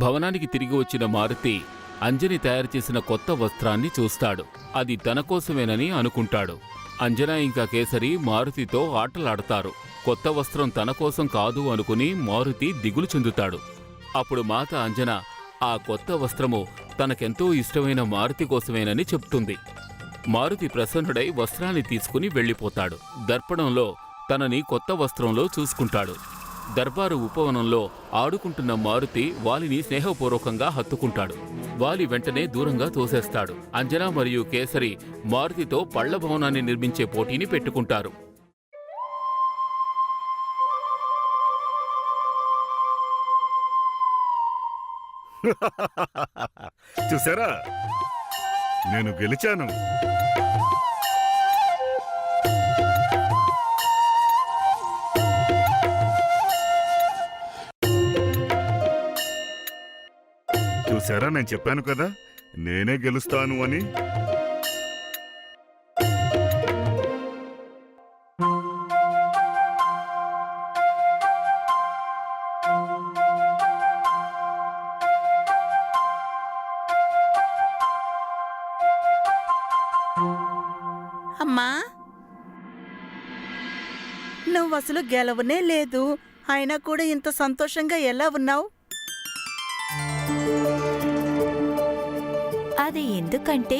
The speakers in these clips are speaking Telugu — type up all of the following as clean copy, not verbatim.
భవనానికి తిరిగి వచ్చిన మారుతి అంజని తయారు చేసిన కొత్త వస్త్రాన్ని చూస్తాడు. అది తన కోసమేనని అనుకుంటాడు. అంజన ఇంకా కేసరి మారుతితో ఆటలాడతారు. కొత్త వస్త్రం తన కోసం కాదు అనుకుని మారుతి దిగులు చెందుతాడు. అప్పుడు మాత అంజన ఆ కొత్త వస్త్రము తనకెంతో ఇష్టమైన మారుతి కోసమేనని చెప్తుంది. మారుతి ప్రసన్నుడై వస్త్రాన్ని తీసుకుని వెళ్ళిపోతాడు. దర్పణంలో తనని కొత్త వస్త్రంలో చూసుకుంటాడు. దర్బారు ఉపవనంలో ఆడుకుంటున్న మారుతి వాలిని స్నేహపూర్వకంగా హత్తుకుంటాడు. వాలి వెంటనే దూరంగా తోసేస్తాడు. అంజన మరియు కేసరి మారుతితో పళ్ల భవనాన్ని నిర్మించే పోటీని పెట్టుకుంటారు. చూసారా, నేను గెలిచాను. చూసారా, నేను చెప్పాను కదా నేనే గెలుస్తాను అని. అమ్మా, నువ్వు అసలు గెలవనే లేదు, అయినా కూడా ఇంత సంతోషంగా ఎలా ఉన్నావు? అది ఎందుకంటే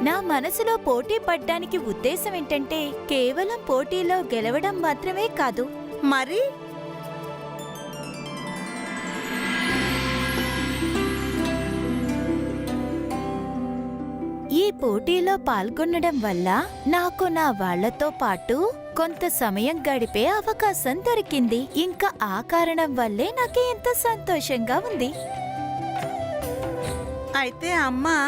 నా మనసులో పోటీ పడ్డానికి ఉద్దేశం ఏంటంటే కేవలం పోటీలో గెలవడం మాత్రమే కాదు. మరి ఈ పోటీలో పాల్గొనడం వల్ల నాకు నా వాళ్లతో పాటు కొంత సమయం గడిపే అవకాశం దొరికింది. ఇంకా ఆ కారణం వల్లే నాకు ఎంత సంతోషంగా ఉంది. అయితే అమ్మా,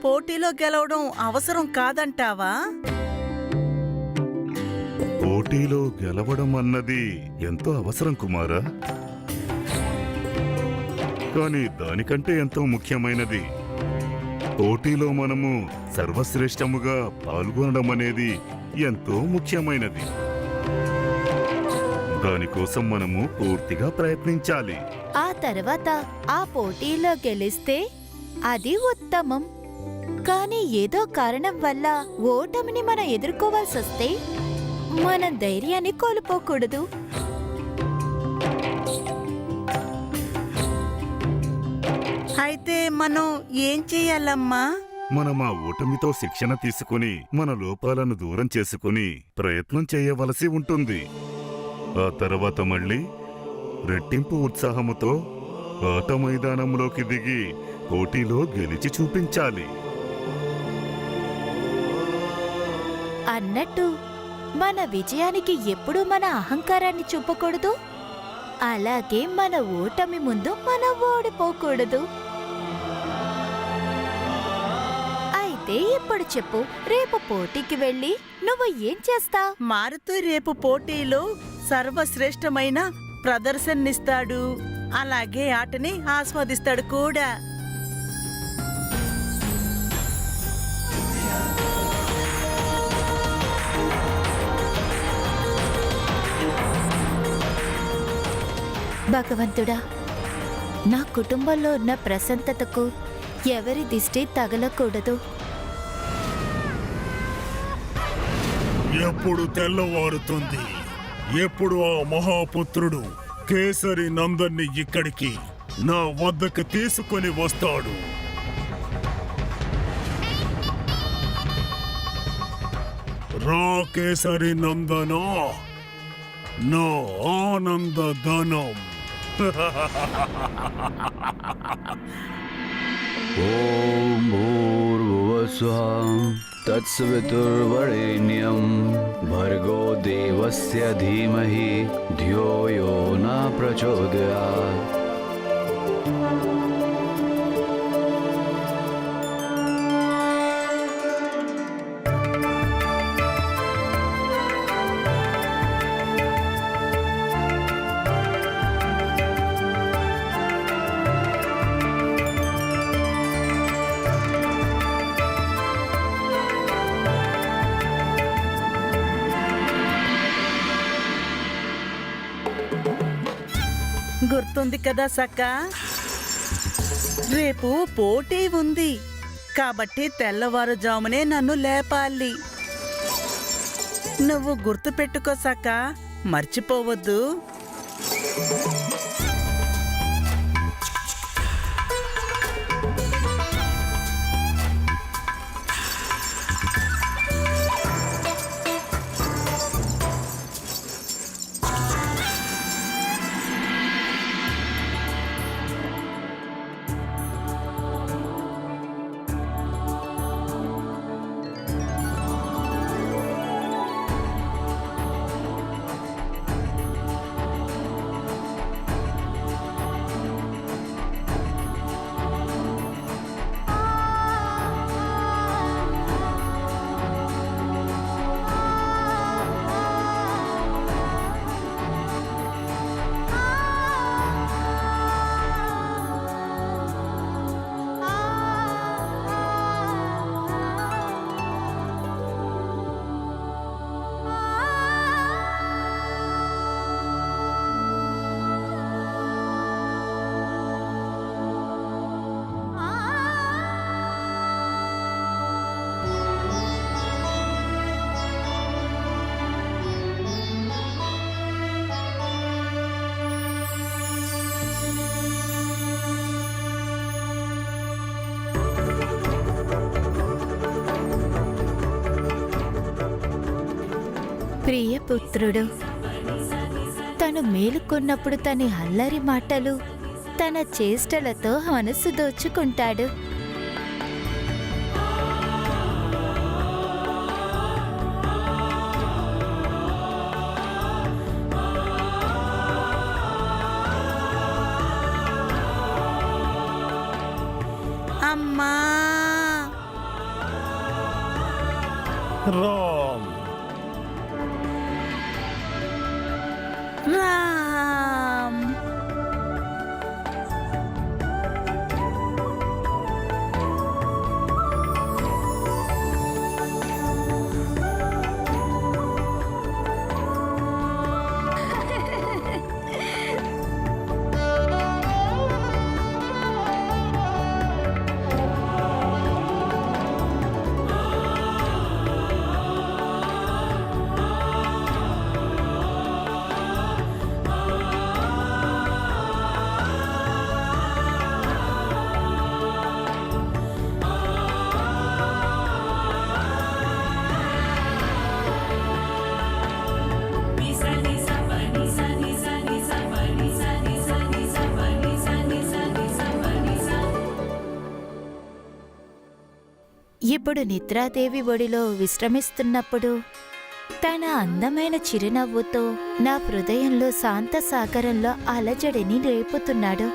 పోటీలో గెలవడం అవసరం కాదంటావా? పోటీలో గెలవడం అన్నది ఎంతో అవసరం కుమారా, కానీ దానికంటే ఎంతో ముఖ్యమైనది పోటీలో మనము సర్వశ్రేష్టముగా పాల్గొనడం అనేది ఎంతో ముఖ్యమైనది. దానికోసం మనము పూర్తిగా ప్రయత్నించాలి. ఆ తర్వాత ఆ పోటీలో గెలిస్తే అది ఉత్తమం. కానీ ఏదో కారణం వల్ల ఓటమిని మనం ఎదుర్కోవాల్సొస్తే మన ధైర్యాన్ని కోల్పోకూడదు. అయితే మనం ఏం చెయ్యాలమ్మా? మనం ఆ ఓటమితో శిక్షణ తీసుకుని మన లోపాలను దూరం చేసుకుని ప్రయత్నం చేయవలసి ఉంటుంది. ఆ తర్వాత మళ్ళీ రెట్టింపు ఉత్సాహముతో ఆట మైదానంలోకి దిగి పోటీలో గెలిచి చూపించాలి. అన్నట్టు మన విజయానికి ఎప్పుడూ మన అహంకారాన్ని చూపకూడదు. అలాగే మన ఓటమి ముందు మనం ఓడిపోకూడదు. అయితే ఇప్పుడు చెప్పు, రేపు పోటీకి వెళ్ళి నువ్వు ఏం చేస్తా? మారుతూ రేపు పోటీలో సర్వశ్రేష్టమైన ప్రదర్శననిస్తాడు, అలాగే ఆటని ఆస్వాదిస్తాడు కూడా. భగవంతుడా, నా కుటుంబంలో ఉన్న ప్రశాంతతకు ఎవరి దిష్టి తగలకూడదు. ఎప్పుడు తెల్లవారుతుంది, ఎప్పుడు ఆ మహాపుత్రుడు కేసరి నందన్ని ఇక్కడికి నా వద్దకు తీసుకొని వస్తాడు. రా కేసరి నందనా, నా ఆనందధనం. ఓం భూర్భువస్వః తత్సవితుర్వరేణ్యం భర్గో దేవస్య ధీమహి ధియో యో న ప్రచోదయాత్. గుర్తుంది కదా సక్కా? రేపు పోటీ ఉంది కాబట్టి తెల్లవారుజామునే నన్ను లేపాలి. నువ్వు గుర్తు పెట్టుకో సక్కా, మర్చిపోవద్దు. ప్రియపుత్రుడు తను మేలుకొన్నప్పుడు తన అల్లరి మాటలు, తన చేష్టలతో మనసు దోచుకుంటాడు. అమ్మా రామ్, రామ్, ఇప్పుడు నిద్రాదేవి ఒడిలో విశ్రమిస్తున్నప్పుడు తన అందమైన చిరునవ్వుతో నా హృదయంలో శాంత సాగరంలో అలజడిని రేపుతున్నాడు.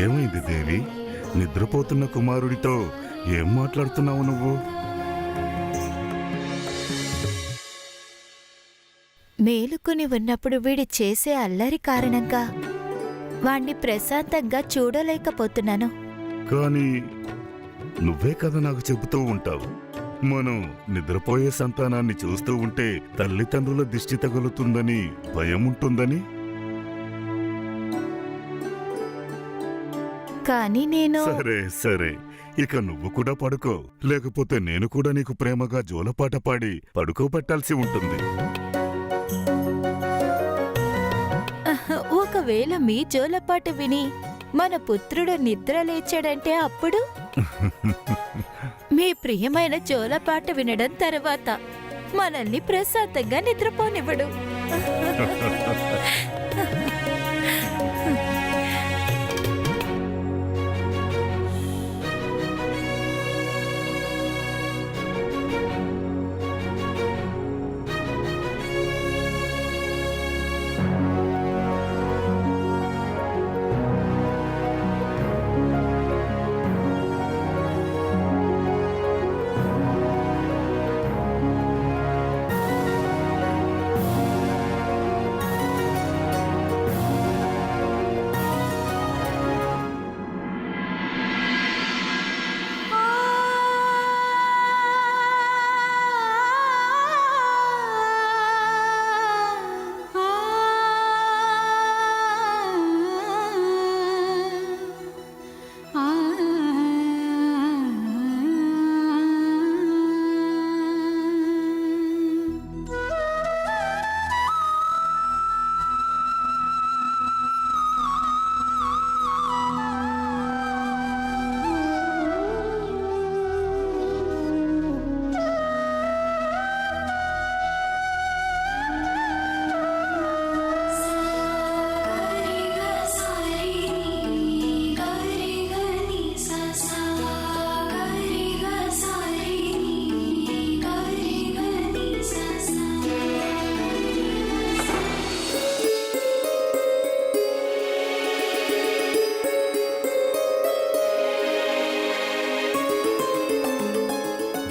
ఏమైంది దేవి? నిద్రపోతున్న కుమారుడితో ఏం మాట్లాడుతున్నావు నువ్వు? మేలుకుని ఉన్నప్పుడు వీడి చేసే అల్లరి కారణంగా వాణ్ణి ప్రశాంతంగా చూడలేకపోతున్నాను. కానీ నువ్వే కదా నాకు చెబుతూ ఉంటావు, మనం నిద్రపోయే సంతానాన్ని చూస్తూ ఉంటే తల్లిదండ్రుల దిష్టి తగులుతుందని భయం ఉంటుందని. కానీ నేను సరే సరే, ఇక నువ్వు కూడా పడుకో, లేకపోతే నేను కూడా నీకు ప్రేమగా జోలపాట పాడి పడుకోబెట్టాల్సి ఉంటుంది. ఒకవేళ మీ జోలపాట విని మన పుత్రుడు నిద్ర లేచాడంటే అప్పుడు మీ ప్రియమైన జోలపాట వినడం తర్వాత మనల్ని ప్రశాంతంగా నిద్రపోనివ్వడు.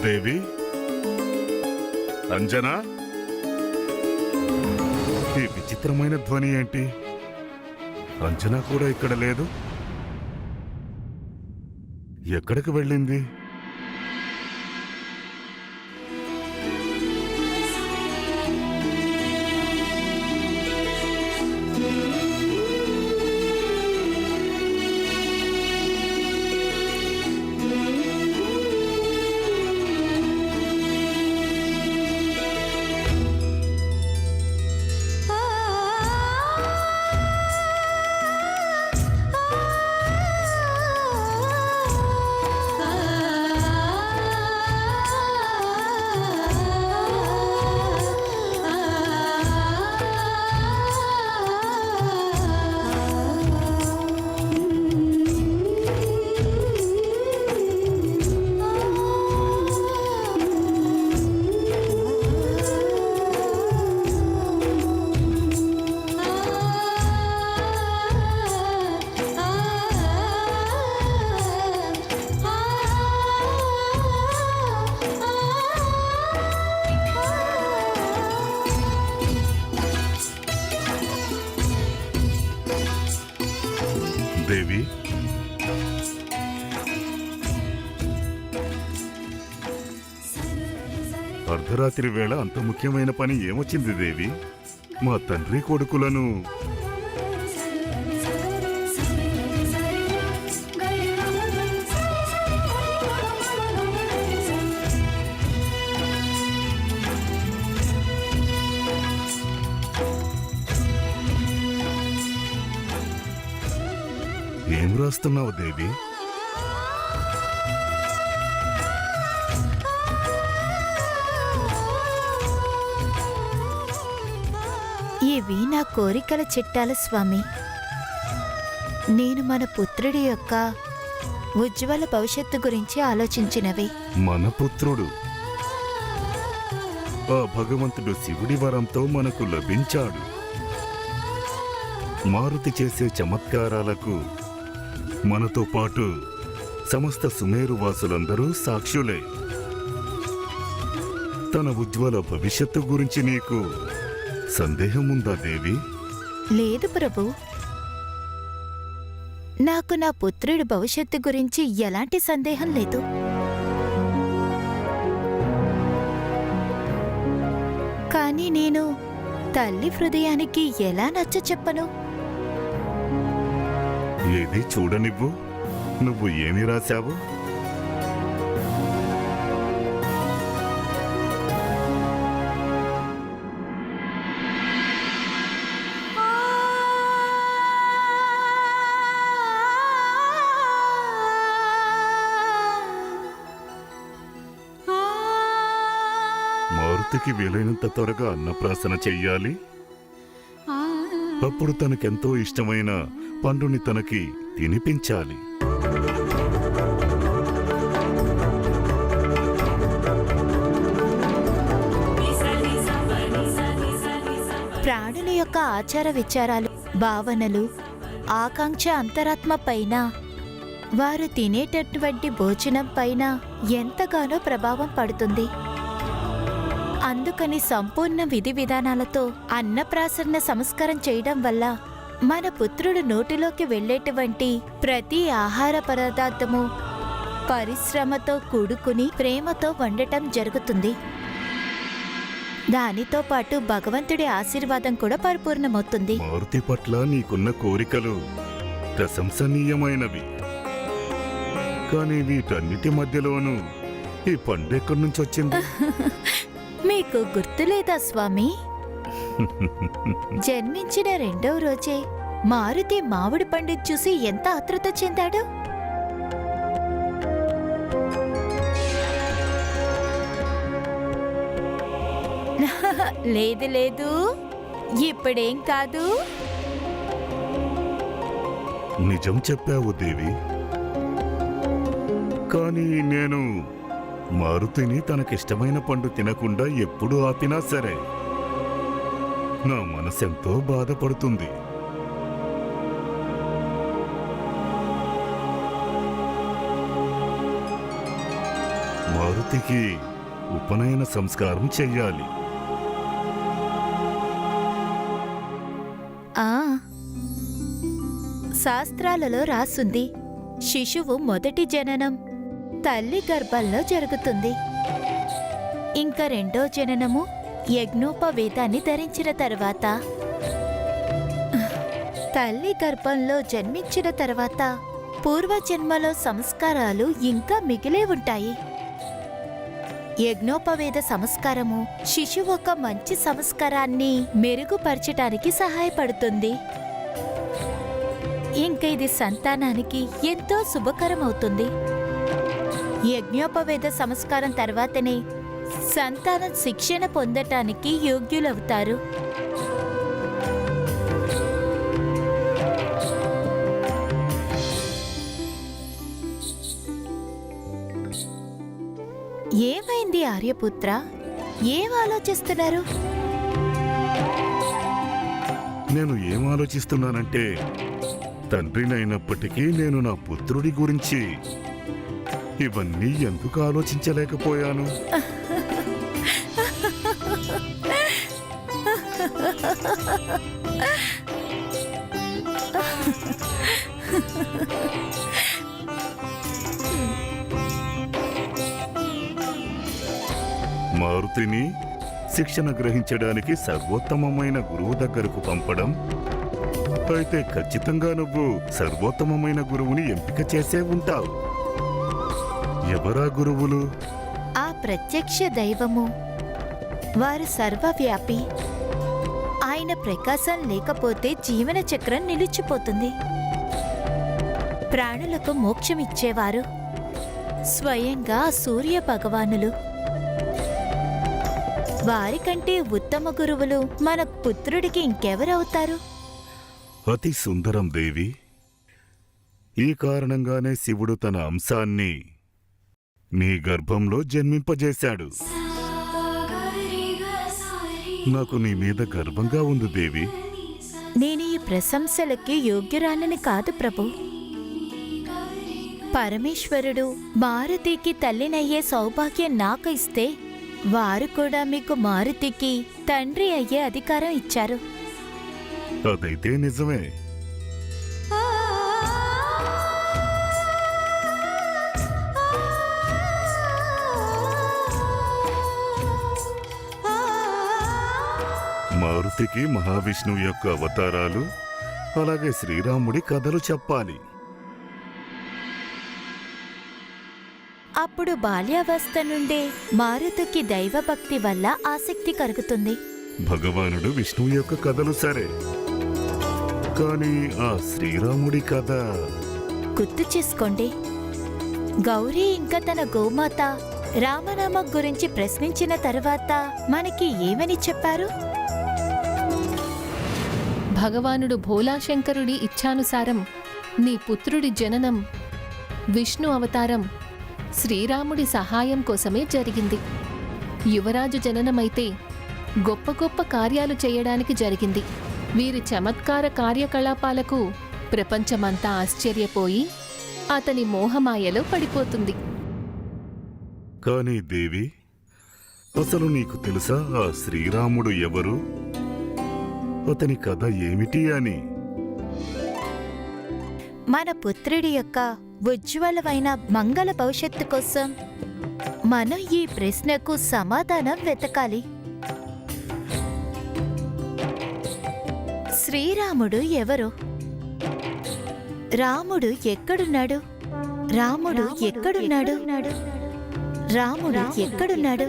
దేవి, అంజనా, ఈ విచిత్రమైన ధ్వని ఏంటి? అంజనా కూడా ఇక్కడ లేదు. ఎక్కడికి వెళ్ళింది? దేవి, అర్ధరాత్రి వేళ అంత ముఖ్యమైన పని ఏమొచ్చింది దేవి? మా తండ్రి కొడుకులను ఏం రాస్తున్నావు దేవి? ఇవి నా కోరికల చిట్టాల స్వామి. నేను మన పుత్రుడి యొక్క ఉజ్వల భవిష్యత్తు గురించి ఆలోచించినవి. మన పుత్రుడు ఆ భగవంతుడు శివుడి వరంతో మనకు లభించాడు. మారుతి చేసే చమత్కారాలకు మనతో పాటు సమస్త సుమేరు వాసులందరూ సాక్షులే. తన ఉజ్వల భవిష్యత్తు గురించి నీకు సందేహం ఉందా దేవి? లేదు ప్రభు, నాకు నా పుత్రుడి భవిష్యత్తు గురించి ఎలాంటి సందేహం లేదు. కానీ నేను తల్లి హృదయానికి ఎలా నచ్చ చెప్పను? ఏది చూడనివ్వు. నువ్వు ఏమి రాశావు? మారుతికి వీలైనంత త్వరగా అన్నప్రాసన చెయ్యాలి. అప్పుడు తనకెంతో ఇష్టమైన పండుని తనకి తినిపించాలి. ప్రాణుల యొక్క ఆచార విచారాలు, భావనలు, ఆకాంక్ష అంతరాత్మ పైన, వారు తినేటటువంటి భోజనం పైన ఎంతగానో ప్రభావం పడుతుంది. అందుకని సంపూర్ణ విధి విధానాలతో అన్నప్రాసన సంస్కారం చేయడం వల్ల మన పుత్రుడు నోటిలోకి వెళ్ళేటువంటి ప్రతి ఆహార పదార్థము పరిశ్రమతో కూడుకుని ప్రేమతో వండటం జరుగుతుంది. దానితో పాటు భగవంతుడి ఆశీర్వాదం కూడా పరిపూర్ణమవుతుంది. మారుతి పట్ల నీకున్న కోరికలు ప్రశంసనీయమైనవి. కానీ వీటన్నిటి మధ్యలోనూ ఈ పండు ఎక్కడి నుంచి వచ్చింది? మీకు గుర్తులేదా స్వామి? జన్మించిన 2వ రోజే మారుతి మామిడి పండు చూసి ఎంత ఆతృత చెందాడు. లేదు లేదు, ఇప్పుడేం కాదు. నిజం చెప్పావు దేవి. కానీ నేను మారుతిని తనకిష్టమైన పండు తినకుండా ఎప్పుడు ఆపినా సరే నా మనసెంతో బాధపడుతుంది. మారుతికి ఉపనయన సంస్కారం చెయ్యాలి. ఆ శాస్త్రాలలో రాసుంది, శిశువు మొదటి జననం తల్లి గర్భంలో జరుగుతుంది. ఇంకా రెండో జననము యజ్ఞోపవేదాన్ని ధరించిన తర్వాత. తల్లి గర్భంలో జన్మించిన తర్వాత పూర్వజన్మలో సంస్కారాలు ఇంకా మిగిలే ఉంటాయి. యజ్ఞోపవేద సంస్కారము శిశువు ఒక మంచి సంస్కారాన్ని మెరుగుపరచటానికి సహాయపడుతుంది. ఇంక ఇది సంతానానికి ఎంతో శుభకరమవుతుంది. యజ్ఞోపవేద సంస్కారం తర్వాతనే సంతానం శిక్షణ పొందటానికి యోగ్యులవుతారు. ఏమైంది ఆర్యపుత్ర? ఏం ఆలోచిస్తున్నారు? నేను ఏం ఆలోచిస్తున్నానంటే, తండ్రినైనప్పటికీ నేను నా పుత్రుడి గురించి ఇవన్నీ ఎందుకు ఆలోచించలేకపోయాను? మారుతిని శిక్షణ గ్రహించడానికి సర్వోత్తమమైన గురువు దగ్గరకు పంపడం. అయితే ఖచ్చితంగా నువ్వు సర్వోత్తమమైన గురువుని ఎంపిక చేసే ఉంటావు. ఎవరా గురువులు? ఆ ప్రత్యక్ష దైవము. వారు సర్వవ్యాపి. ఆయన ప్రకాశం లేకపోతే జీవన చక్రం నిలిచిపోతుంది. ప్రాణులకు మోక్షమిచ్చేవారు స్వయంగా సూర్య భగవానులు. వారికంటే ఉత్తమ గురువులు మన పుత్రుడికి ఇంకెవరవుతారు? అతి సుందరం దేవి. ఈ కారణంగానే శివుడు తన అంశాన్ని నీ గర్భంలో జన్మింపజేశాడు. నాకు నీ మీద గర్వంగా ఉంది దేవి. నేను ఈ ప్రశంసలకి యోగ్యురాలని కాదు ప్రభు. పరమేశ్వరుడు మారుతికి తల్లినయ్యే సౌభాగ్యం నాకు ఇస్తే, వారు కూడా మీకు మారుతికి తండ్రి అయ్యే అధికారం ఇచ్చారు. అదైతే నిజమే. మారుతికి మహావిష్ణువు యొక్క అవతారాలు, అలాగే శ్రీరాముడి కథలు చెప్పాలి. అప్పుడు బాల్యావస్థ నుండే మారుతికి దైవభక్తి వల్ల ఆసక్తి కలుగుతుంది. భగవానుడు విష్ణువు యొక్క కథలు సరే, కానీ ఆ శ్రీరాముడి కథ గుర్తు చేసుకోండి. గౌరీ ఇంకా తన గోమాత రామనామం గురించి ప్రశ్నించిన తర్వాత మనకి ఏమని చెప్పారు? భగవానుడు భోలాశంకరుడి ఇచ్ఛానుసారం నీ పుత్రుడి జననం విష్ణు అవతారం శ్రీరాముడి సహాయం కోసమే జరిగింది. యువరాజు జననమైతే గొప్ప గొప్ప కార్యాలు చేయడానికి జరిగింది. వీరి చమత్కార కార్యకలాపాలకు ప్రపంచమంతా ఆశ్చర్యపోయి అతని మోహమాయలో పడిపోతుంది. కానీ దేవి, అసలు నీకు తెలుసా ఆ శ్రీరాముడు ఎవరు? అతని కథ ఏమిటి అని? మన పుత్రుడి యొక్క ఉజ్వలమైన మంగళ భవిష్యత్తు కోసం మనం ఈ ప్రశ్నకు సమాధానం వెతకాలి. శ్రీరాముడు ఎవరు? రాముడు ఎక్కడున్నాడు? రాముడు ఎక్కడున్నాడు? రాముడు ఎక్కడున్నాడు?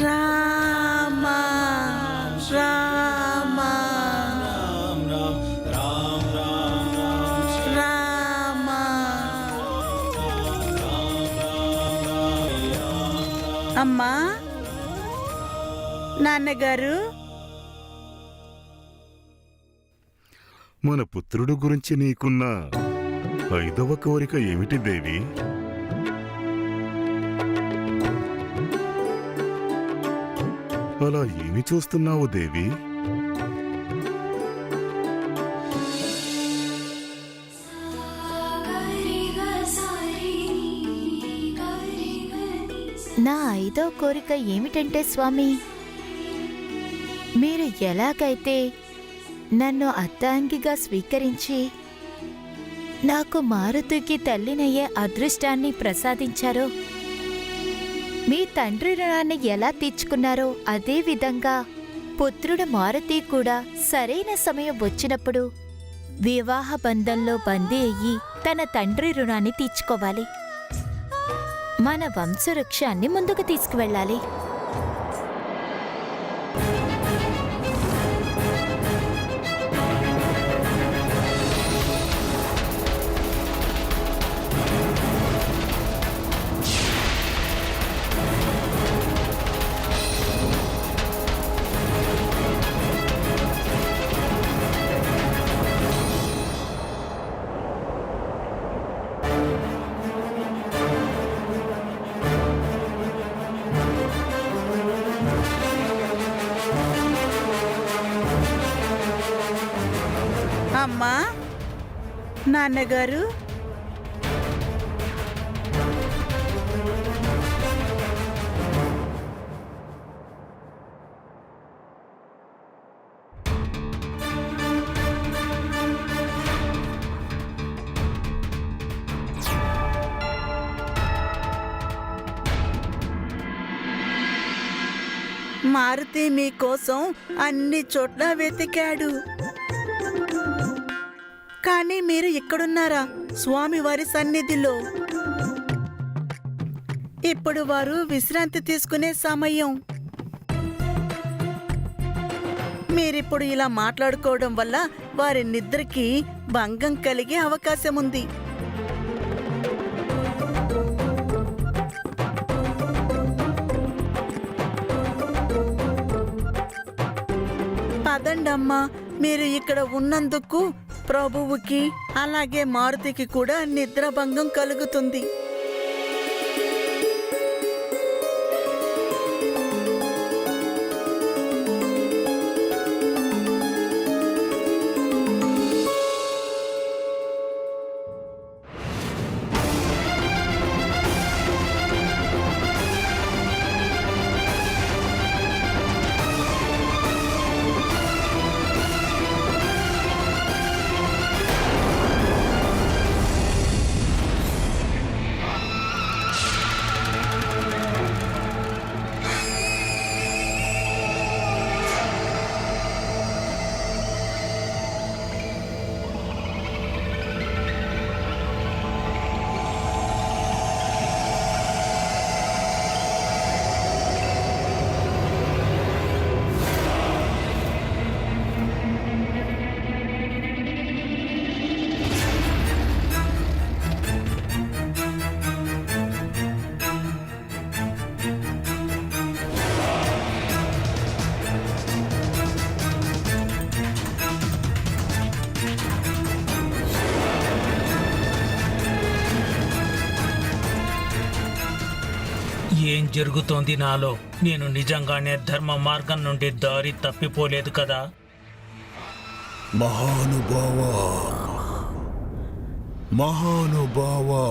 రామా రామా రామా. అమ్మా, నాన్నగారు, మన పుత్రుడు గురించి నీకున్న 5వ కోరిక ఏమిటి దేవి? అలా ఏమి చూస్తున్నావు దేవి? నా 5వ కోరిక ఏమిటంటే స్వామి, మీరు ఎలాగైతే నన్ను అర్ధాంగిగా స్వీకరించి నాకు మారుతికి తల్లినయ్యే అదృష్టాన్ని ప్రసాదించారో, మీ తండ్రి రుణాన్ని ఎలా తీర్చుకున్నారో అదే విధంగా పుత్రుడు మారుతి కూడా సరైన సమయం వచ్చినప్పుడు వివాహ బంధంలో బందీ అయ్యి తన తండ్రి రుణాన్ని తీర్చుకోవాలి. మన వంశవృక్షాన్ని ముందుకు తీసుకువెళ్ళాలి. అమ్మా, నాన్నగారు, మారుతి మీకోసం అన్ని చోట్ల వెతికాడు. కానీ మీరు ఇక్కడున్నారా స్వామివారి సన్నిధిలో? ఇప్పుడు వారు విశ్రాంతి తీసుకునే సమయం. మీరిప్పుడు ఇలా మాట్లాడుకోవడం వల్ల వారి నిద్రకి భంగం కలిగే అవకాశం ఉంది. పదండమ్మా, మీరు ఇక్కడ ఉన్నందుకు ప్రభువుకి అలాగే మారుతికి కూడా నిద్రభంగం కలుగుతుంది. ఏం జరుగుతోంది నాలో? నేను నిజంగానే ధర్మ మార్గం నుండి దారి తప్పిపోలేదు కదా? మహానుభావా, మహానుభావా,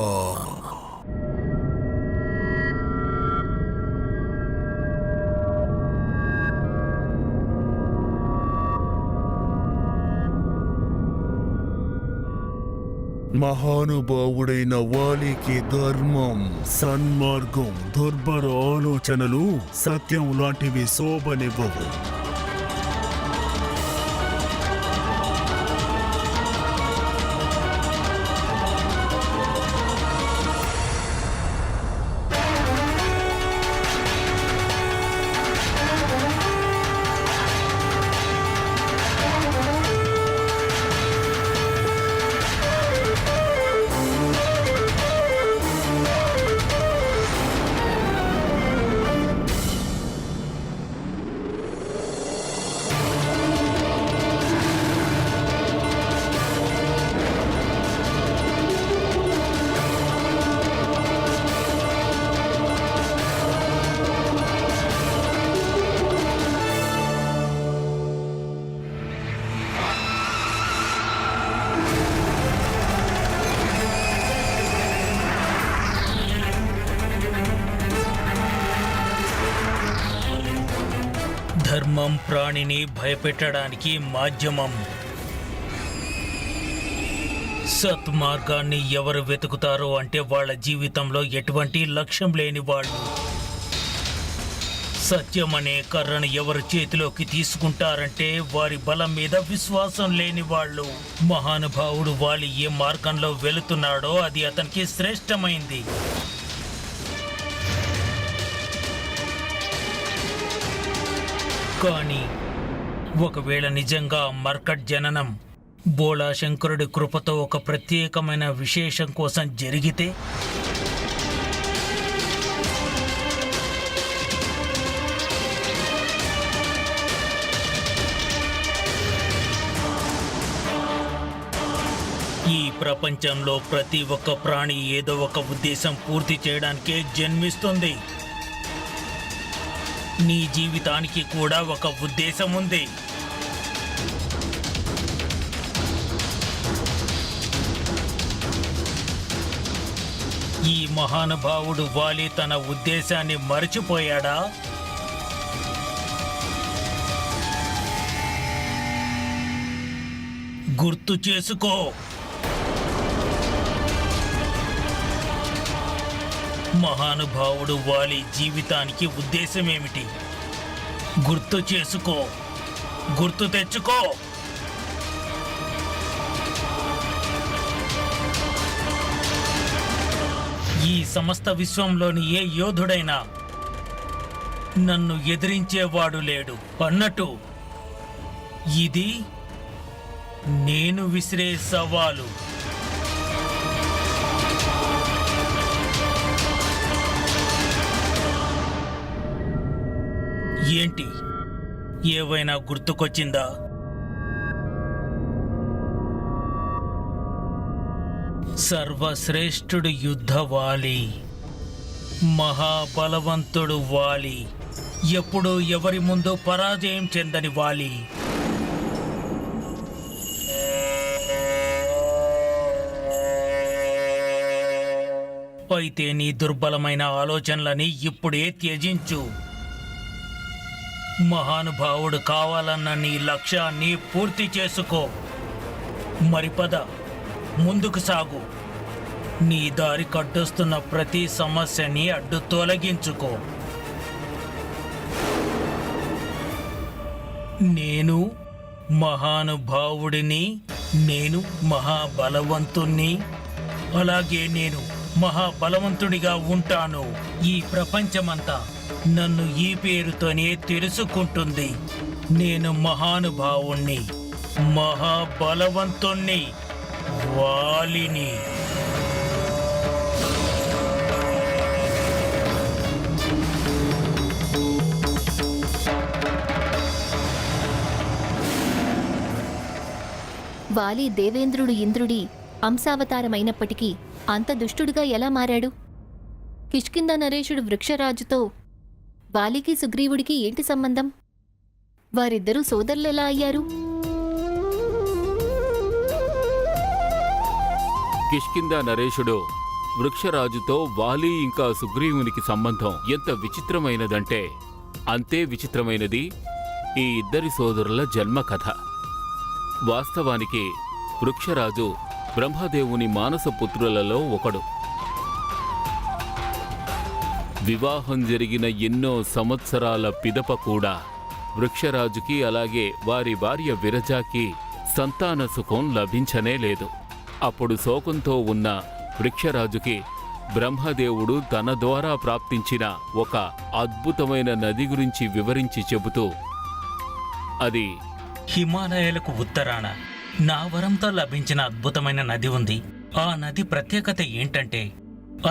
మహానుభావుడైన వాలికి ధర్మం, సన్మార్గం, దుర్భర ఆలోచనలు సత్యం లాంటివి శోభనివ్వవు. రూపం ప్రాణిని భయపెట్టడానికి మాధ్యమం. సత్మార్గాన్ని ఎవరు వెతుకుతారో అంటే వాళ్ళ జీవితంలో ఎటువంటి లక్ష్యం లేని వాళ్ళు. సత్యం అనే కర్రను ఎవరు చేతిలోకి తీసుకుంటారంటే వారి బలం మీద విశ్వాసం లేని వాళ్ళు. మహానుభావుడు వాలి ఏ మార్గంలో వెళుతున్నాడో అది అతనికి శ్రేష్టమైంది. కానీ ఒకవేళ నిజంగా మర్కట్ జననం బోళాశంకరుడి కృపతో ఒక ప్రత్యేకమైన విశేషం కోసం జరిగితే, ఈ ప్రపంచంలో ప్రతి ఒక్క ప్రాణి ఏదో ఒక ఉద్దేశం పూర్తి చేయడానికే జన్మిస్తుంది. నీ జీవితానికి కూడా ఒక ఉద్దేశం ఉంది. ఈ మహానుభావుడు వాలి తన ఉద్దేశాన్ని మరచిపోయాడా? గుర్తు చేసుకో. మహానుభావుడు వాలి జీవితానికి ఉద్దేశమేమిటి? గుర్తు చేసుకో, గుర్తు తెచ్చుకో. ఈ సమస్త విశ్వంలోని ఏ యోధుడైనా నన్ను ఎదిరించేవాడు లేడు అన్నట్టు ఇది నేను విసిరే సవాలు. ఏంటి, ఏవైనా గుర్తుకొచ్చిందా? సర్వశ్రేష్ఠుడు యుద్ధవాలి, మహాబలవంతుడు వాలి, ఎప్పుడూ ఎవరి ముందు పరాజయం చెందని వాలి. అయితే నీ దుర్బలమైన ఆలోచనలని ఇప్పుడే త్యజించు. మహానుభావుడు కావాలన్న నీ లక్ష్యాన్ని పూర్తి చేసుకో. మరి పద, ముందుకు సాగు. నీ దారి కట్టొస్తున్న ప్రతి సమస్యని అడ్డు తొలగించుకో. నేను మహానుభావుడిని, నేను మహాబలవంతుణ్ణి, అలాగే నేను మహాబలవంతుడిగా ఉంటాను. ఈ ప్రపంచమంతా నన్ను ఈ పేరుతోనే తెలుసుకుంటుంది. నేను మహానుభావుణ్ణి, మహాబలవంతుణ్ణి, వాలిని. వాలి దేవేంద్రుడు ఇంద్రుడి అంశావతారమైనప్పటికీ అంత దుష్టుడిగా ఎలా మారాడు? కిష్కింద నరేషుడు వృక్షరాజుతో వాలికి సుగ్రీవుడికి ఏంటి సంబంధం? వారిద్దరూ సోదరులు ఎలా అయ్యారు? కిష్కింద నరేషుడు వృక్షరాజుతో వాలి ఇంకా సుగ్రీవునికి సంబంధం ఎంత విచిత్రమైనదంటే అంతే విచిత్రమైనది ఈ ఇద్దరి సోదరుల జన్మ కథ. వాస్తవానికి వృక్షరాజు బ్రహ్మదేవుని మానస పుత్రులలో ఒకడు. వివాహం జరిగిన ఎన్నో సంవత్సరాల పిదప కూడా వృక్షరాజుకి అలాగే వారి భార్య విరజాకి సంతాన సుఖం లభించనే లేదు. అప్పుడు శోకంతో ఉన్న వృక్షరాజుకి బ్రహ్మదేవుడు తన ద్వారా ప్రాప్తించిన ఒక అద్భుతమైన నది గురించి వివరించి చెబుతూ, అది హిమాలయాలకు ఉత్తరాన నా వరంతో లభించిన అద్భుతమైన నది ఉంది. ఆ నది ప్రత్యేకత ఏంటంటే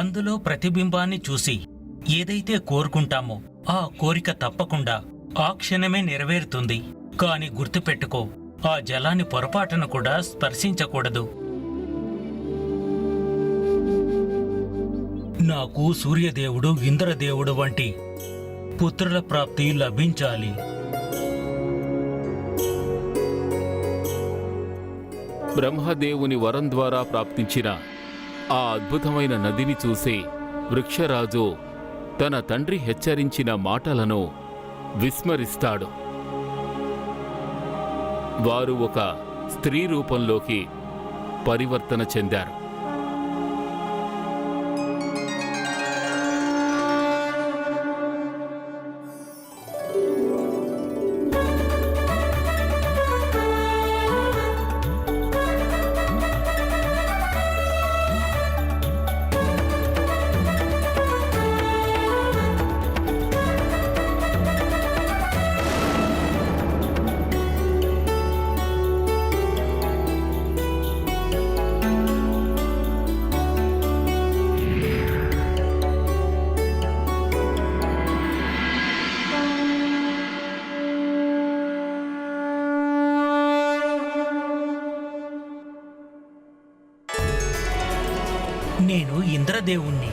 అందులో ప్రతిబింబాన్ని చూసి ఏదైతే కోరుకుంటామో ఆ కోరిక తప్పకుండా ఆ క్షణమే నెరవేరుతుంది. కాని గుర్తుపెట్టుకో, ఆ జలాన్ని పొరపాటును కూడా స్పర్శించకూడదు. నాకు సూర్యదేవుడు, ఇంద్రదేవుడు వంటి పుత్రుల ప్రాప్తి లభించాలి. బ్రహ్మదేవుని వరం ద్వారా ప్రాప్తించిన ఆ అద్భుతమైన నదిని చూసి వృక్షరాజు తన తండ్రి హెచ్చరించిన మాటలను విస్మరిస్తాడు. వారు ఒక స్త్రీ రూపంలోకి పరివర్తన చెందారు. నేను ఇంద్రదేవుణ్ణి.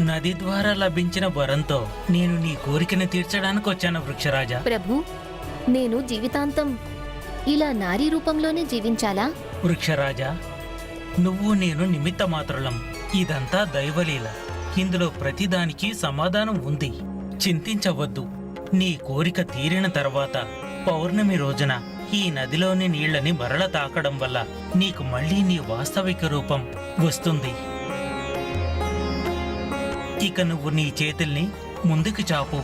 నది ద్వారా లభించిన వరంతో నేను నీ కోరికను తీర్చడానికి వచ్చాను వృక్షరాజా. ప్రభు, నేను జీవితాంతం ఇలా నారీ రూపంలోనే జీవించాలా? వృక్షరాజా, నువ్వు నేను నిమిత్త మాత్రులం. ఇదంతా దైవలీల. ఇందులో ప్రతిదానికి సమాధానం ఉంది. చింతించవద్దు. నీ కోరిక తీరిన తర్వాత పౌర్ణమి రోజున ఈ నదిలోని నీళ్లని మరల తాకడం వల్ల నీకు మళ్ళీ నీ వాస్తవిక రూపం వస్తుంది. ఇక నువ్వు నీ చేతుల్ని ముందుకు చాపు.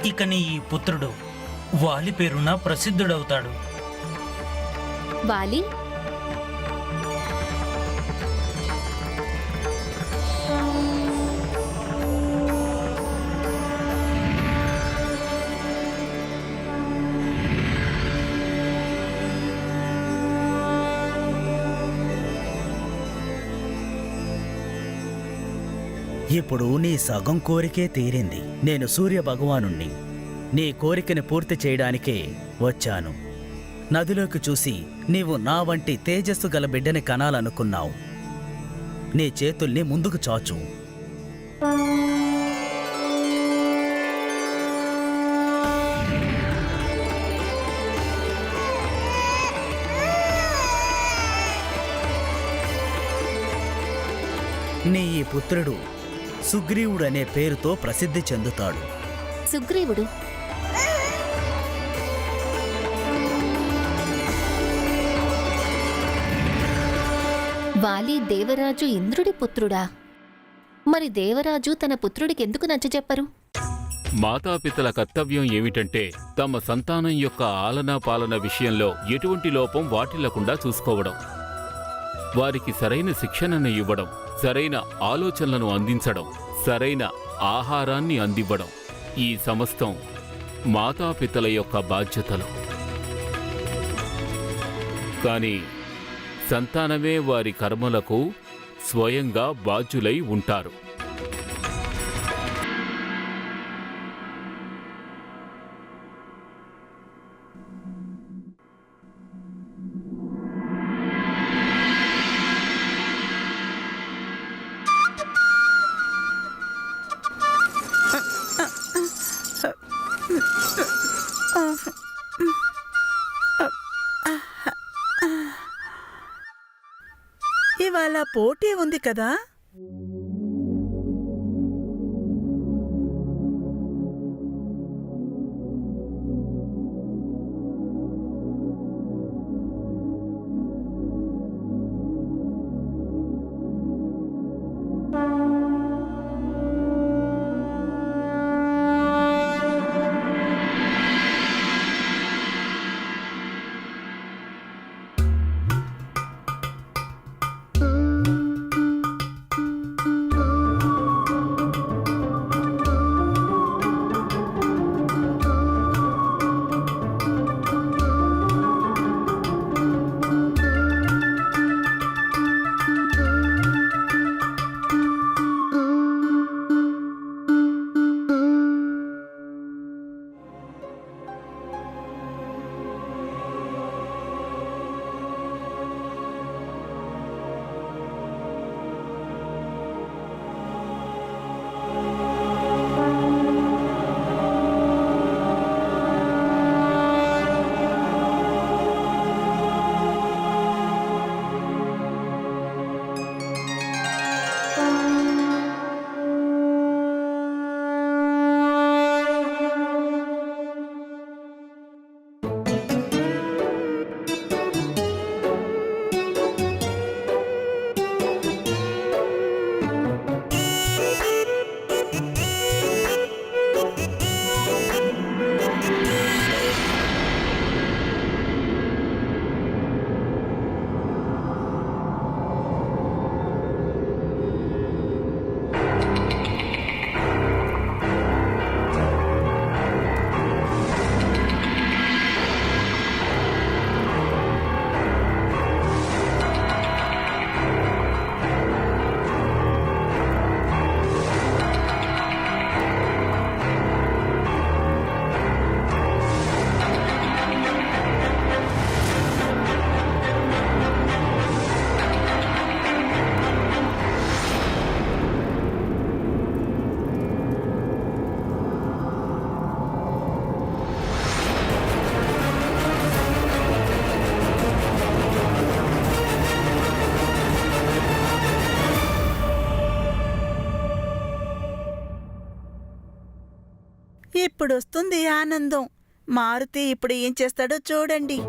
ఇక నీ ఈ పుత్రుడు వాలి పేరున ప్రసిద్ధుడవుతాడు. వాలి? ఇప్పుడు నీ సగం కోరికే తీరింది. నేను సూర్య భగవానుణ్ణి. నీ కోరికని పూర్తి చేయడానికే వచ్చాను. నదిలోకి చూసి నీవు నా వంటి తేజస్సు గల బిడ్డని కనాలనుకున్నావు. నీ చేతుల్ని ముందుకు చాచు. నీ ఈ పుత్రుడు సుగ్రీవుడు అనే పేరుతో ప్రసిద్ధి చెందుతాడు. సుగ్రీవుడు? వాలి దేవరాజు ఇంద్రుడి పుత్రుడా? మరి దేవరాజు తన పుత్రుడికి ఎందుకు నచ్చజెప్పరు? మాతాపితల కర్తవ్యం ఏమిటంటే తమ సంతానం యొక్క ఆలనా పాలన విషయంలో ఎటువంటి లోపం వాటిల్లకుండా చూసుకోవడం, వారికి సరైన శిక్షణను ఇవ్వడం, సరైన ఆలోచనలను అందించడం, సరైన ఆహారాన్ని అందివ్వడం. ఈ సమస్తం మాతాపితల యొక్క బాధ్యతలు. కానీ సంతానమే వారి కర్మలకు స్వయంగా బాధ్యులై ఉంటారు. ఇవాళ పోటీ ఉంది కదా? ఇప్పుడొస్తుంది ఆనందం. మారుతి ఇప్పుడు ఏం చేస్తాడో చూడండి.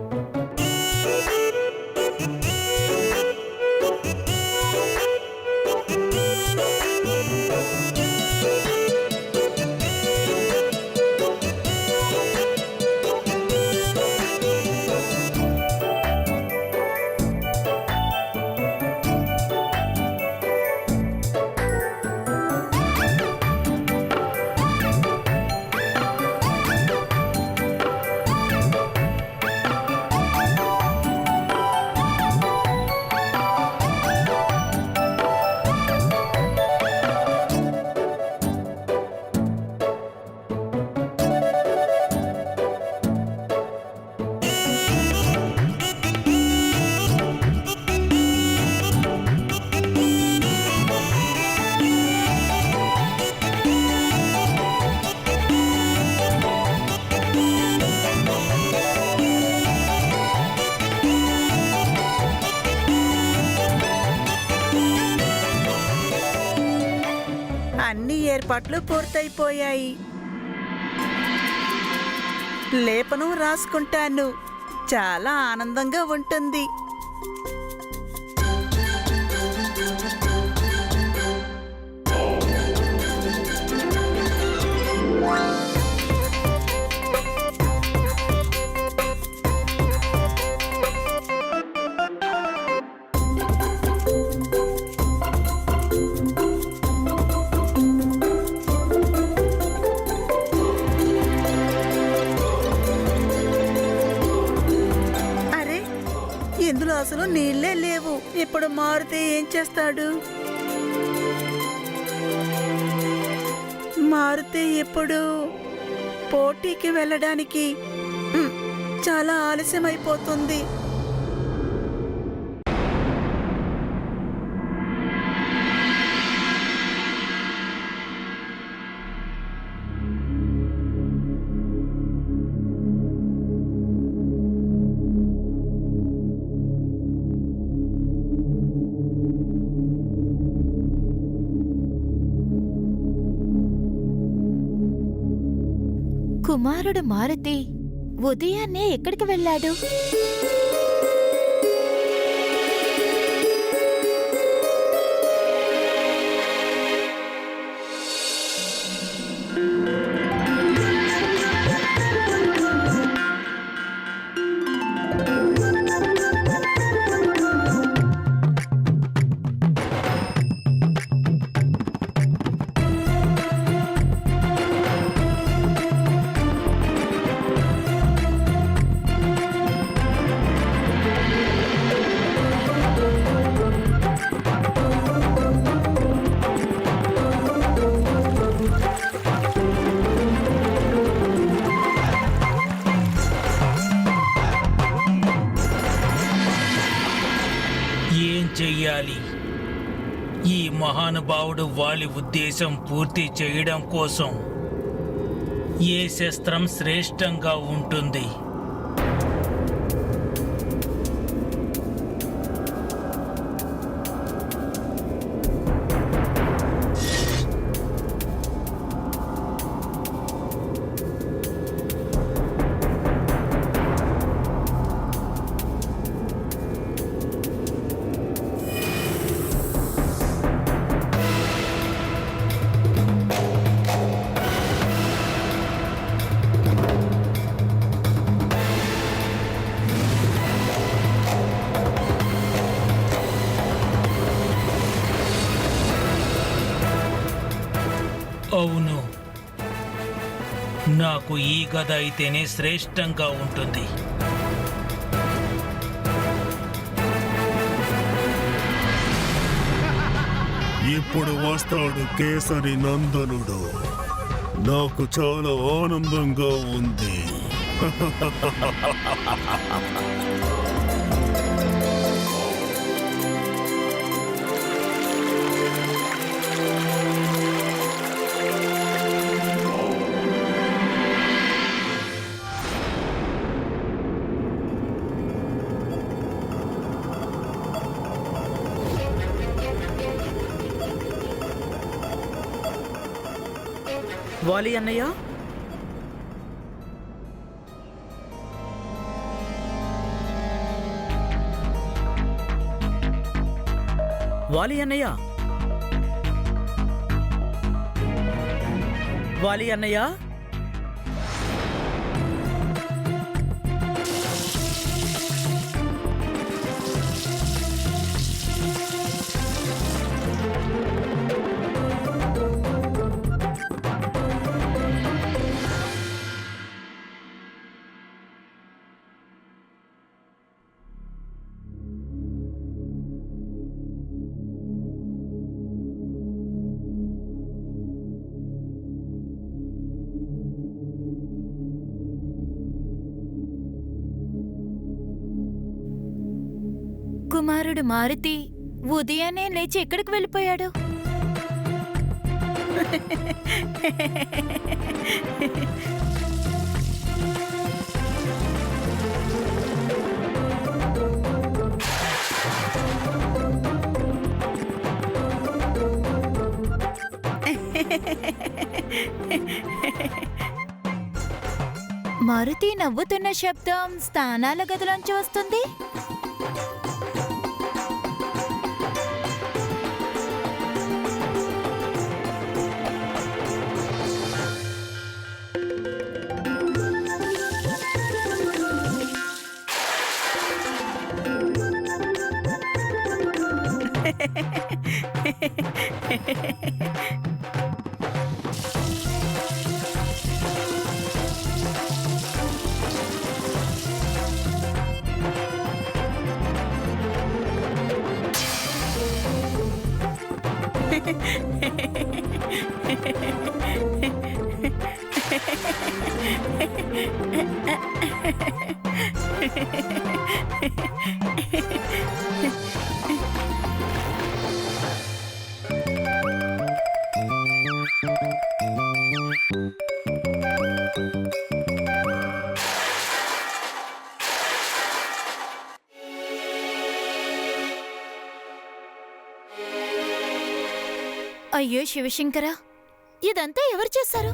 అన్ని ఏర్పాట్లు పూర్తయిపోయాయి. లేపనం రాసుకుంటాను. చాలా ఆనందంగా ఉంటుంది. అరే, ఇందులో అసలు నీళ్ళే లేవు. ఇప్పుడు మారుతి ఏం చేస్తాడు? మారుతి ఇప్పుడు పోటీకి వెళ్ళడానికి చాలా ఆలస్యం అయిపోతుంది. కుమారుడు మారుతి ఉదయాన్నే ఎక్కడికి వెళ్ళాడు? ఏం చెయ్యాలి? ఈ మహానుభావుడు వాలి ఉద్దేశం పూర్తి చేయడం కోసం ఏ శస్త్రం శ్రేష్టంగా ఉంటుంది? అవును, నాకు ఈ గద అయితేనే శ్రేష్టంగా ఉంటుంది. ఇప్పుడు వస్తాడు కేసరి నందనుడు. నాకు చాలా ఆనందంగా ఉంది. వాలి అన్నయ్య, వాలి అన్నయ్య, వాలి అన్నయ్య, కుమారుడు మారుతి ఉదయాన్నే లేచి ఎక్కడికి వెళ్ళిపోయాడు? మారుతి నవ్వుతున్న శబ్దం స్నానాల గదిలోంచి వస్తుంది. అయ్యో శివశంకర, ఇదంతా ఎవరు చేశారు?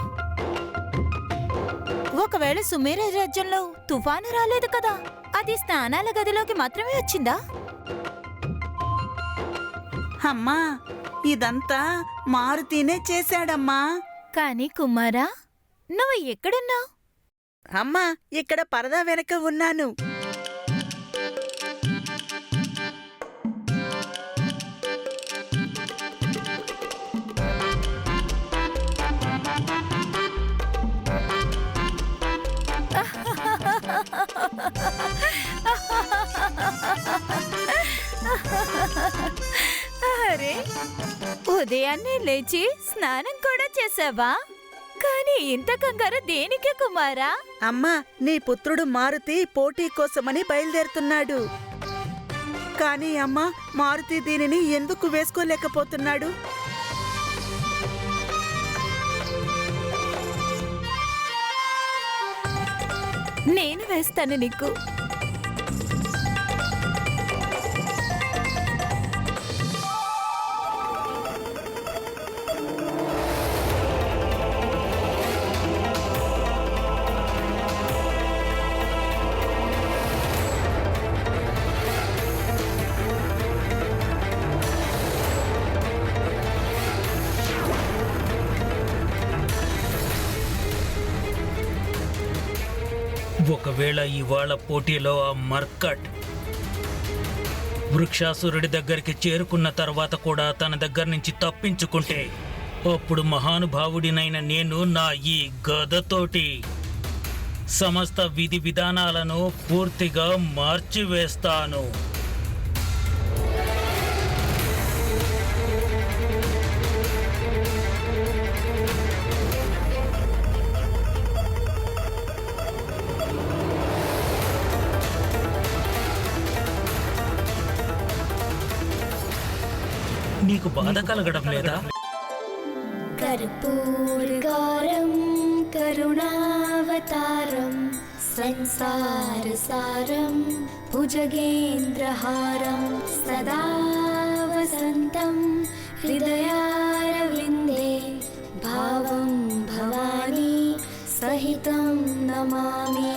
ఒకవేళ సుమేర రాజ్యంలో తుఫాను రాలేదు కదా, అది స్నానాల గదిలోకి మాత్రమే వచ్చిందా? అమ్మా, ఇదంతా మారుతీనే చేశాడమ్మా. కాని కుమారా, నువ్వు ఎక్కడున్నావు? అమ్మా, ఇక్కడ పరదా వెనక ఉన్నాను. అరే, ఉదయాన్నే లేచి స్నానం కూడా చేసావా? కానీ ఇంత కంగారు దేనికి కుమారా? అమ్మా, నీ పుత్రుడు మారుతి పోటీ కోసమని బయలుదేరుతున్నాడు. కానీ అమ్మా, మారుతి దీనిని ఎందుకు వేసుకోలేకపోతున్నాడు? నేను వేస్తాను నీకు. ఒకవేళ ఇవాళ పోటీలో ఆ మర్కట్ వృక్షాసురుడి దగ్గరికి చేరుకున్న తర్వాత కూడా తన దగ్గర నుంచి తప్పించుకుంటే, అప్పుడు మహానుభావుడినైన నేను నా ఈ గదతోటి సమస్త విధి విధానాలను పూర్తిగా మార్చివేస్తాను. నీకు బాధ కలగడం లేదా? कर्पूरगारं करुणावतारं संसारसारं भुजगेन्द्रहारं सदा वसन्तं हृदयारविन्दे भावं भवानी सहितं नमामि.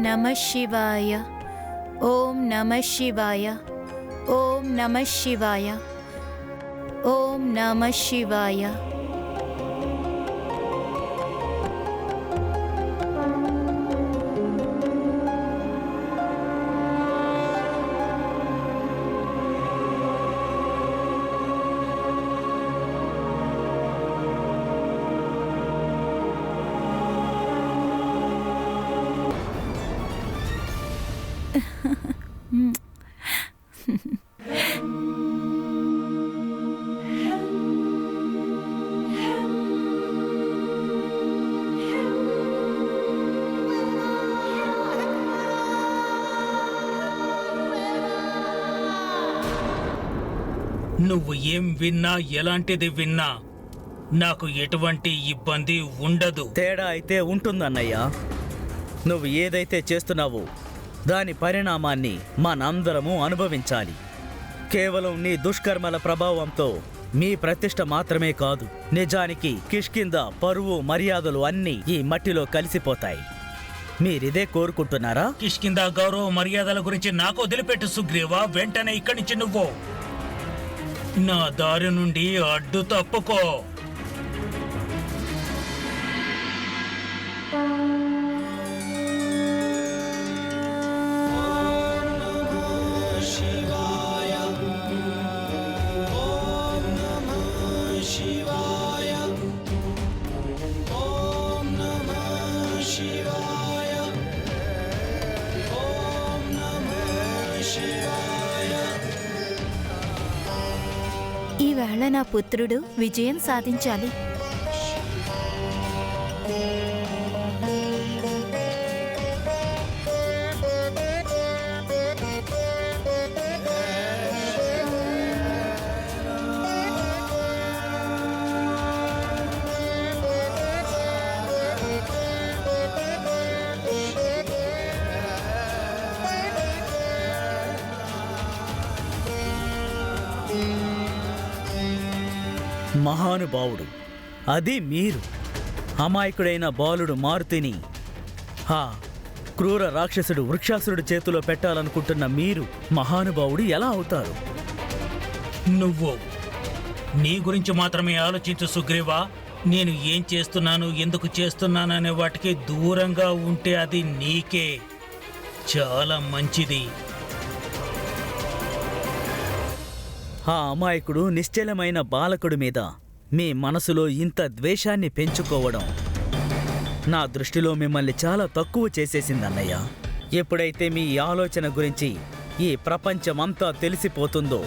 నమః శివాయ. ఓం నమః శివాయ. ఓం నమః శివాయ. ఓం నమః శివాయ. నువ్వు ఏం విన్నా ఎలాంటిది విన్నా నాకు ఎటువంటి ఇబ్బంది ఉండదు. తేడా అయితే ఉంటుందన్నయ్యా. నువ్వు ఏదైతే చేస్తున్నావో దాని పరిణామాన్ని మనందరము అనుభవించాలి. కేవలం నీ దుష్కర్మల ప్రభావంతో మీ ప్రతిష్ట మాత్రమే కాదు, నిజానికి కిష్కింద పరువు మర్యాదలు అన్నీ ఈ మట్టిలో కలిసిపోతాయి. మీరిదే కోరుకుంటున్నారా? కిష్కింద గౌరవ మర్యాదల గురించి నాకు వదిలిపెట్టు సుగ్రీవా. వెంటనే ఇక్కడి నుంచి నువ్వు నా దారి నుండి అడ్డు తప్పుకో. ఈవేళ నా పుత్రుడు విజయం సాధించాలి. మహానుభావుడు, అది మీరు. అమాయకుడైన బాలుడు మారుతిని క్రూర రాక్షసుడు వృక్షాసురుడి చేతిలో పెట్టాలనుకుంటున్న మీరు మహానుభావుడు ఎలా అవుతారు? నువ్వు నీ గురించి మాత్రమే ఆలోచించు సుగ్రీవా. నేను ఏం చేస్తున్నాను, ఎందుకు చేస్తున్నాననే వాటికి దూరంగా ఉంటే అది నీకే చాలా మంచిది. ఆ అమాయకుడు నిశ్చలమైన బాలకుడి మీద మీ మనసులో ఇంత ద్వేషాన్ని పెంచుకోవడం నా దృష్టిలో మిమ్మల్ని చాలా తక్కువ చేసేసిందన్నయ్య. ఎప్పుడైతే మీ ఆలోచన గురించి ఈ ప్రపంచమంతా తెలిసిపోతుందో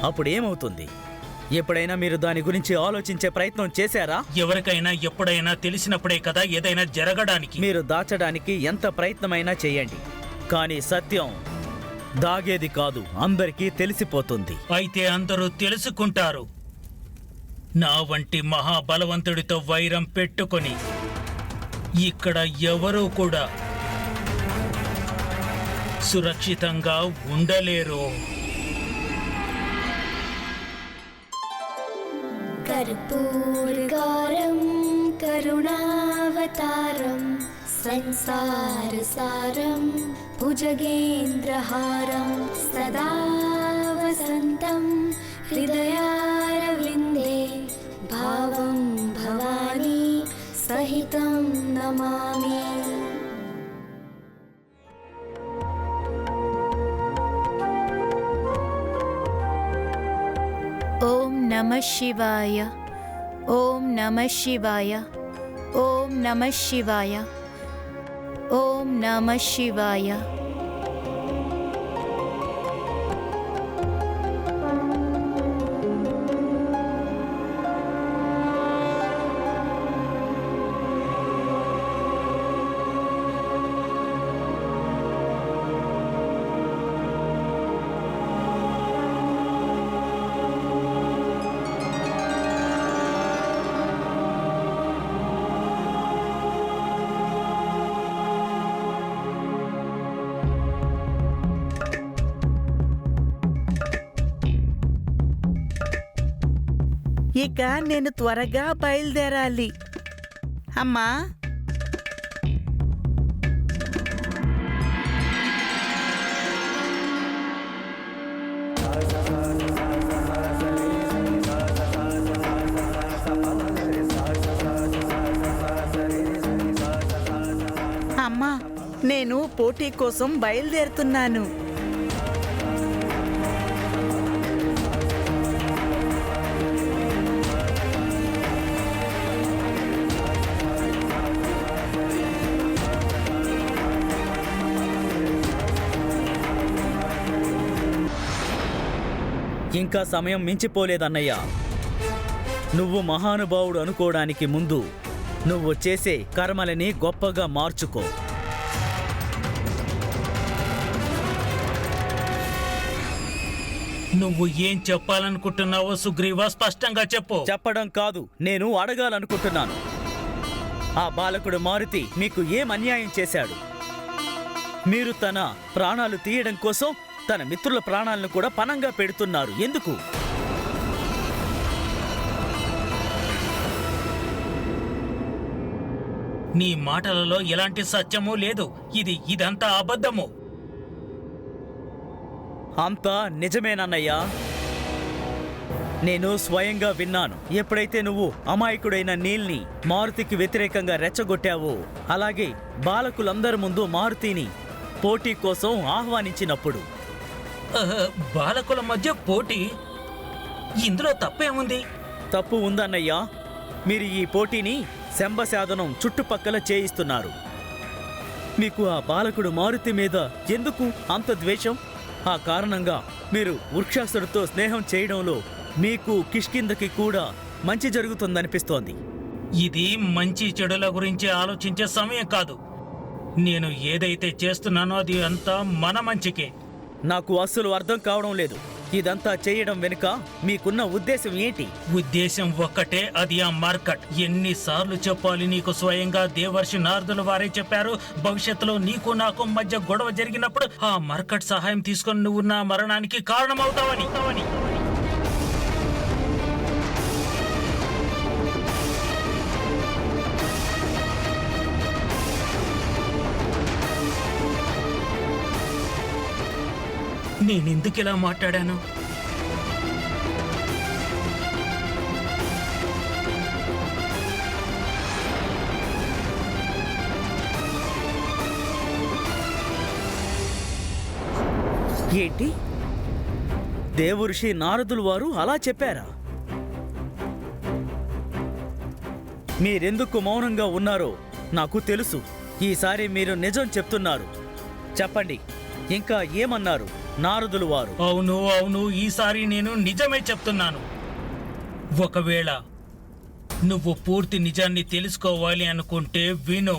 అప్పుడేమవుతుంది? ఎప్పుడైనా మీరు దాని గురించి ఆలోచించే ప్రయత్నం చేశారా? ఎవరికైనా ఎప్పుడైనా తెలిసినప్పుడే కదా ఏదైనా జరగడానికి. మీరు దాచడానికి ఎంత ప్రయత్నమైనా చేయండి, కానీ సత్యం దాగేది కాదు, అందరికీ తెలిసిపోతుంది. అయితే అందరూ తెలుసుకుంటారు. నా వంటి మహాబలవంతుడితో వైరం పెట్టుకొని ఇక్కడ ఎవరూ కూడా సురక్షితంగా ఉండలేరు. कर्पूरगारं करुणावतारं संसारसारं भुजगेन्द्रहारं सदा वसन्तं हृदयारविन्दे भावं भवानी सहितं नमामि. ఓం నమః శివాయ. ఓం నమః శివాయ. ఓం నమః శివాయ. ఓం నమః శివాయ. ఇక నేను త్వరగా బయలుదేరాలి. అమ్మా, నేను పోటీ కోసం బయలుదేరుతున్నాను. ఇంకా సమయం మించిపోలేదన్నయ్యా. నువ్వు మహానుభావుడు అనుకోవడానికి ముందు నువ్వు చేసే కర్మలని గొప్పగా మార్చుకో. నువ్వు ఏం చెప్పాలనుకుంటున్నావో సుగ్రీవా, స్పష్టంగా చెప్పు. చెప్పడం కాదు, నేను అడగాలనుకుంటున్నాను. ఆ బాలకుడు మారుతి మీకు ఏం అన్యాయం చేశాడు? మీరు తన ప్రాణాలు తీయడం కోసం తన మిత్రుల ప్రాణాలను కూడా పణంగా పెడుతున్నారు. ఎందుకు? నీ మాటలలో ఎలాంటి సత్యమూ లేదు. ఇదంతా అబద్ధము. అంతా నిజమేనన్నయ్యా. నేను స్వయంగా విన్నాను. ఎప్పుడైతే నువ్వు అమాయకుడైన నీల్ని మారుతికి వ్యతిరేకంగా రెచ్చగొట్టావో, అలాగే బాలకులందరి ముందు మారుతిని పోటీ కోసం ఆహ్వానించినప్పుడు. బాలకుల మధ్య పోటీ? ఇందులో తప్పేముంది? తప్పు ఉందన్నయ్యా. మీరు ఈ పోటీని శంభశాదనం చుట్టుపక్కల చేయిస్తున్నారు. మీకు ఆ బాలకుడు మారుతి మీద ఎందుకు అంత ద్వేషం? ఆ కారణంగా మీరు వృక్షాసుడితో స్నేహం చేయడంలో మీకు కిష్కిందకి కూడా మంచి జరుగుతుందనిపిస్తోంది. ఇది మంచి చెడుల గురించి ఆలోచించే సమయం కాదు. నేను ఏదైతే చేస్తున్నానో అది అంతా మన మంచికే. నాకు అస్సలు అర్థం కావడం లేదు. ఇదంతా చేయడం వెనుక మీకున్న ఉద్దేశం ఏంటి? ఉద్దేశం ఒక్కటే, అది ఆ మార్కట్. ఎన్నిసార్లు చెప్పాలి నీకు? స్వయంగా దేవర్షి నారదుల వారే చెప్పారు, భవిష్యత్తులో నీకు నాకు మధ్య గొడవ జరిగినప్పుడు ఆ మార్కట్ సహాయం తీసుకొని నువ్వు నా మరణానికి కారణమవుతావని. నేనెందుకు ఇలా మాట్లాడాను? ఏంటి? దేవర్షి నారదులు వారు అలా చెప్పారా? మీరెందుకు మౌనంగా ఉన్నారో నాకు తెలుసు. ఈసారి మీరు నిజం చెప్తున్నారు. చెప్పండి, ఇంకా ఏమన్నారు నారదులు వారు? అవును, ఈసారి నేను నిజమే చెప్తున్నాను. ఒకవేళ నువ్వు పూర్తి నిజాన్ని తెలుసుకోవాలి అనుకుంటే విను.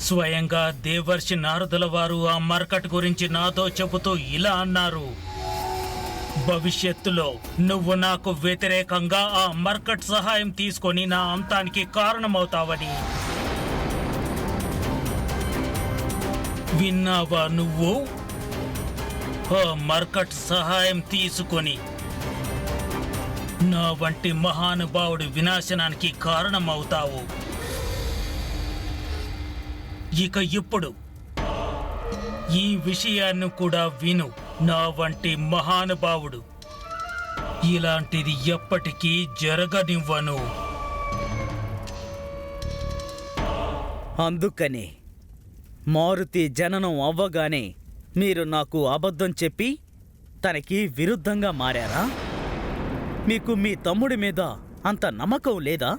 స్వయంగా దేవర్షి నారదుల వారు ఆ మర్కట్ గురించి నాతో చెబుతూ ఇలా అన్నారు, భవిష్యత్తులో నువ్వు నాకు వ్యతిరేకంగా ఆ మర్కట్ సహాయం తీసుకొని నా అంతానికి కారణమవుతావని. విన్నావా నువ్వు? ఆ మర్కట్ సహాయం తీసుకొని నా వంటి మహానుభావుడి వినాశనానికి కారణమవుతావు. ఇక ఇప్పుడు ఈ విషయాన్ని కూడా విను. నా వంటి మహానుభావుడు ఇలాంటిది ఎప్పటికీ జరగనివ్వను. అందుకనే మారుతి జననం అవ్వగానే మీరు నాకు అబద్ధం చెప్పి తనకి విరుద్ధంగా మారారా? మీకు మీ తమ్ముడి మీద అంత నమ్మకం లేదా?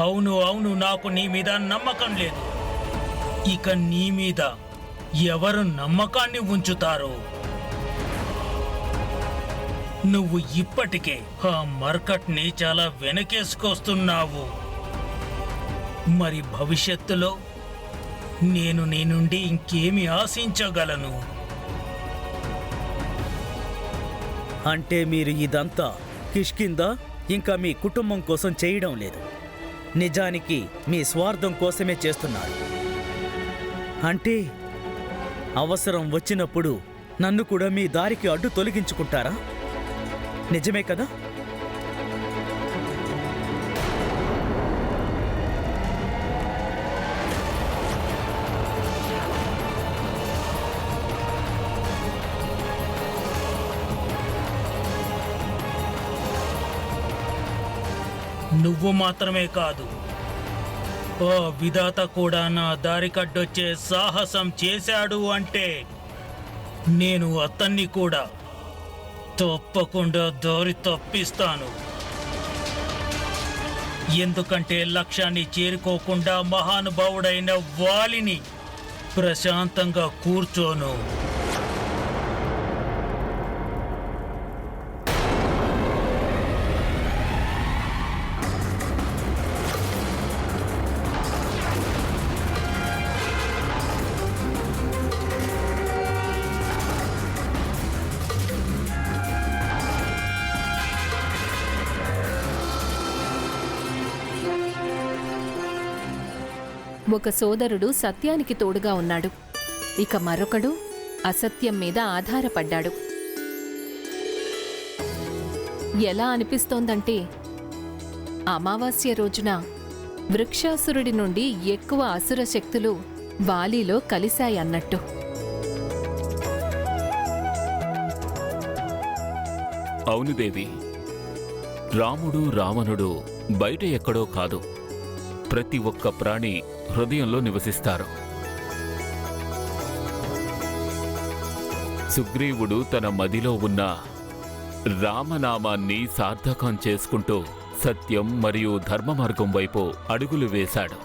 అవును, నాకు నీ మీద నమ్మకం లేదు. ఇక నీ మీద ఎవరు నమ్మకాన్ని ఉంచుతారో? నువ్వు ఇప్పటికే ఆ మర్కట్ని చాలా వెనకేసుకొస్తున్నావు. మరి భవిష్యత్తులో నేను నీ నుండి ఇంకేమి ఆశించగలను? అంటే మీరు ఇదంతా కిష్కింద ఇంకా మీ కుటుంబం కోసం చేయడం లేదు. నిజానికి మీ స్వార్థం కోసమే చేస్తున్నారు. అంటే అవసరం వచ్చినప్పుడు నన్ను కూడా మీ దారికి అడ్డు తొలగించుకుంటారా? నిజమే కదా? నువ్వు మాత్రమే కాదు, ఓ విధాత కూడా నా దారి కడ్డొచ్చే సాహసం చేశాడు అంటే నేను అతన్ని కూడా తప్పకుండా దారి తప్పిస్తాను. ఎందుకంటే లక్ష్యాన్ని చేరుకోకుండా మహానుభావుడైన వాలిని ప్రశాంతంగా కూర్చోను. ఒక సోదరుడు సత్యానికి తోడుగా ఉన్నాడు, ఇక మరొకడు అసత్యం మీద ఆధారపడ్డాడు. ఎలా అనిపిస్తోందంటే అమావాస్య రోజున వృక్షాసురుడి నుండి ఎక్కువ అసుర శక్తులు వాలీలో కలిశాయన్నట్టు. అవును దేవి, రాముడు రావణుడు బయట ఎక్కడో కాదు, ప్రతి ఒక్క ప్రాణి హృదయంలో నివసిస్తారు. సుగ్రీవుడు తన మదిలో ఉన్న రామనామాన్ని సార్థకం చేసుకుంటూ సత్యం మరియు ధర్మ మార్గం వైపు అడుగులు వేశాడు.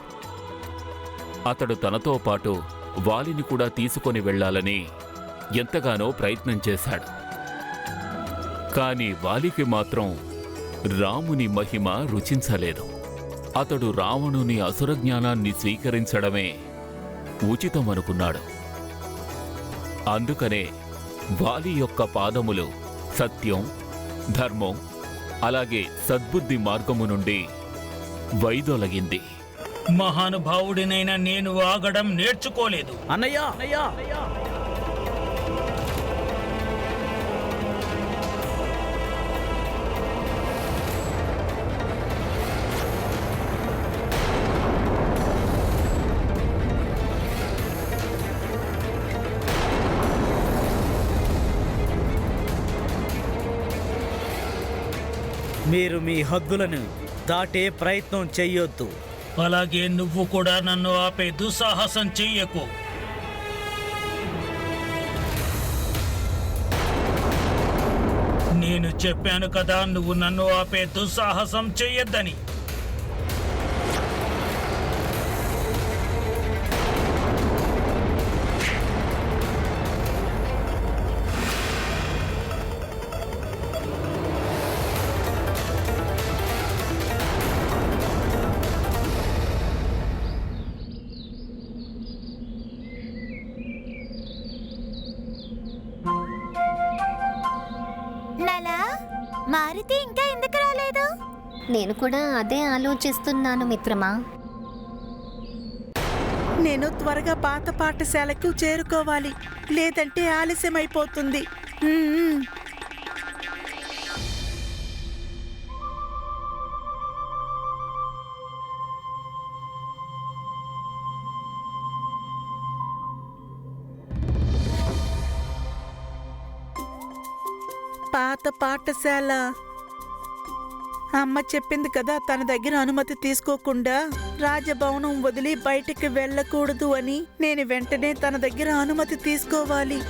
అతడు తనతో పాటు వాలిని కూడా తీసుకొని వెళ్ళాలని ఎంతగానో ప్రయత్నం చేశాడు. కాని వాలికి మాత్రం రాముని మహిమ రుచించలేదు. అతడు రావణుని అసుర జ్ఞానాన్ని స్వీకరించడమే ఉచితమనుకున్నాడు. అందుకనే వాలి యొక్క పాదములు సత్యం, ధర్మం, అలాగే సద్బుద్ధి మార్గము నుండి వైదొలగింది. మహానుభావుడినైనా నేను ఆగడం నేర్చుకోలేదు. అన్నయ్య, మీరు మీ హద్దులను దాటే ప్రయత్నం చెయ్యొద్దు. అలాగే నువ్వు కూడా నన్ను ఆపే దుస్సాహసం చెయ్యకు. నేను చెప్పాను కదా నువ్వు నన్ను ఆపే దుస్సాహసం చెయ్యొద్దని. మారుతి ఇంకా ఎందుకు రాలేదు? నేను కూడా అదే ఆలోచిస్తున్నాను మిత్రమా. నేను త్వరగా పాత పాఠశాలకు చేరుకోవాలి, లేదంటే ఆలస్యమైపోతుంది. పాత పాఠశాల అమ్మ చెప్పింది కదా, తన దగ్గర అనుమతి తీసుకోకుండా రాజభవనం వదిలి బయటికి వెళ్ళకూడదు అని. నేను వెంటనే తన దగ్గర అనుమతి తీసుకోవాలి.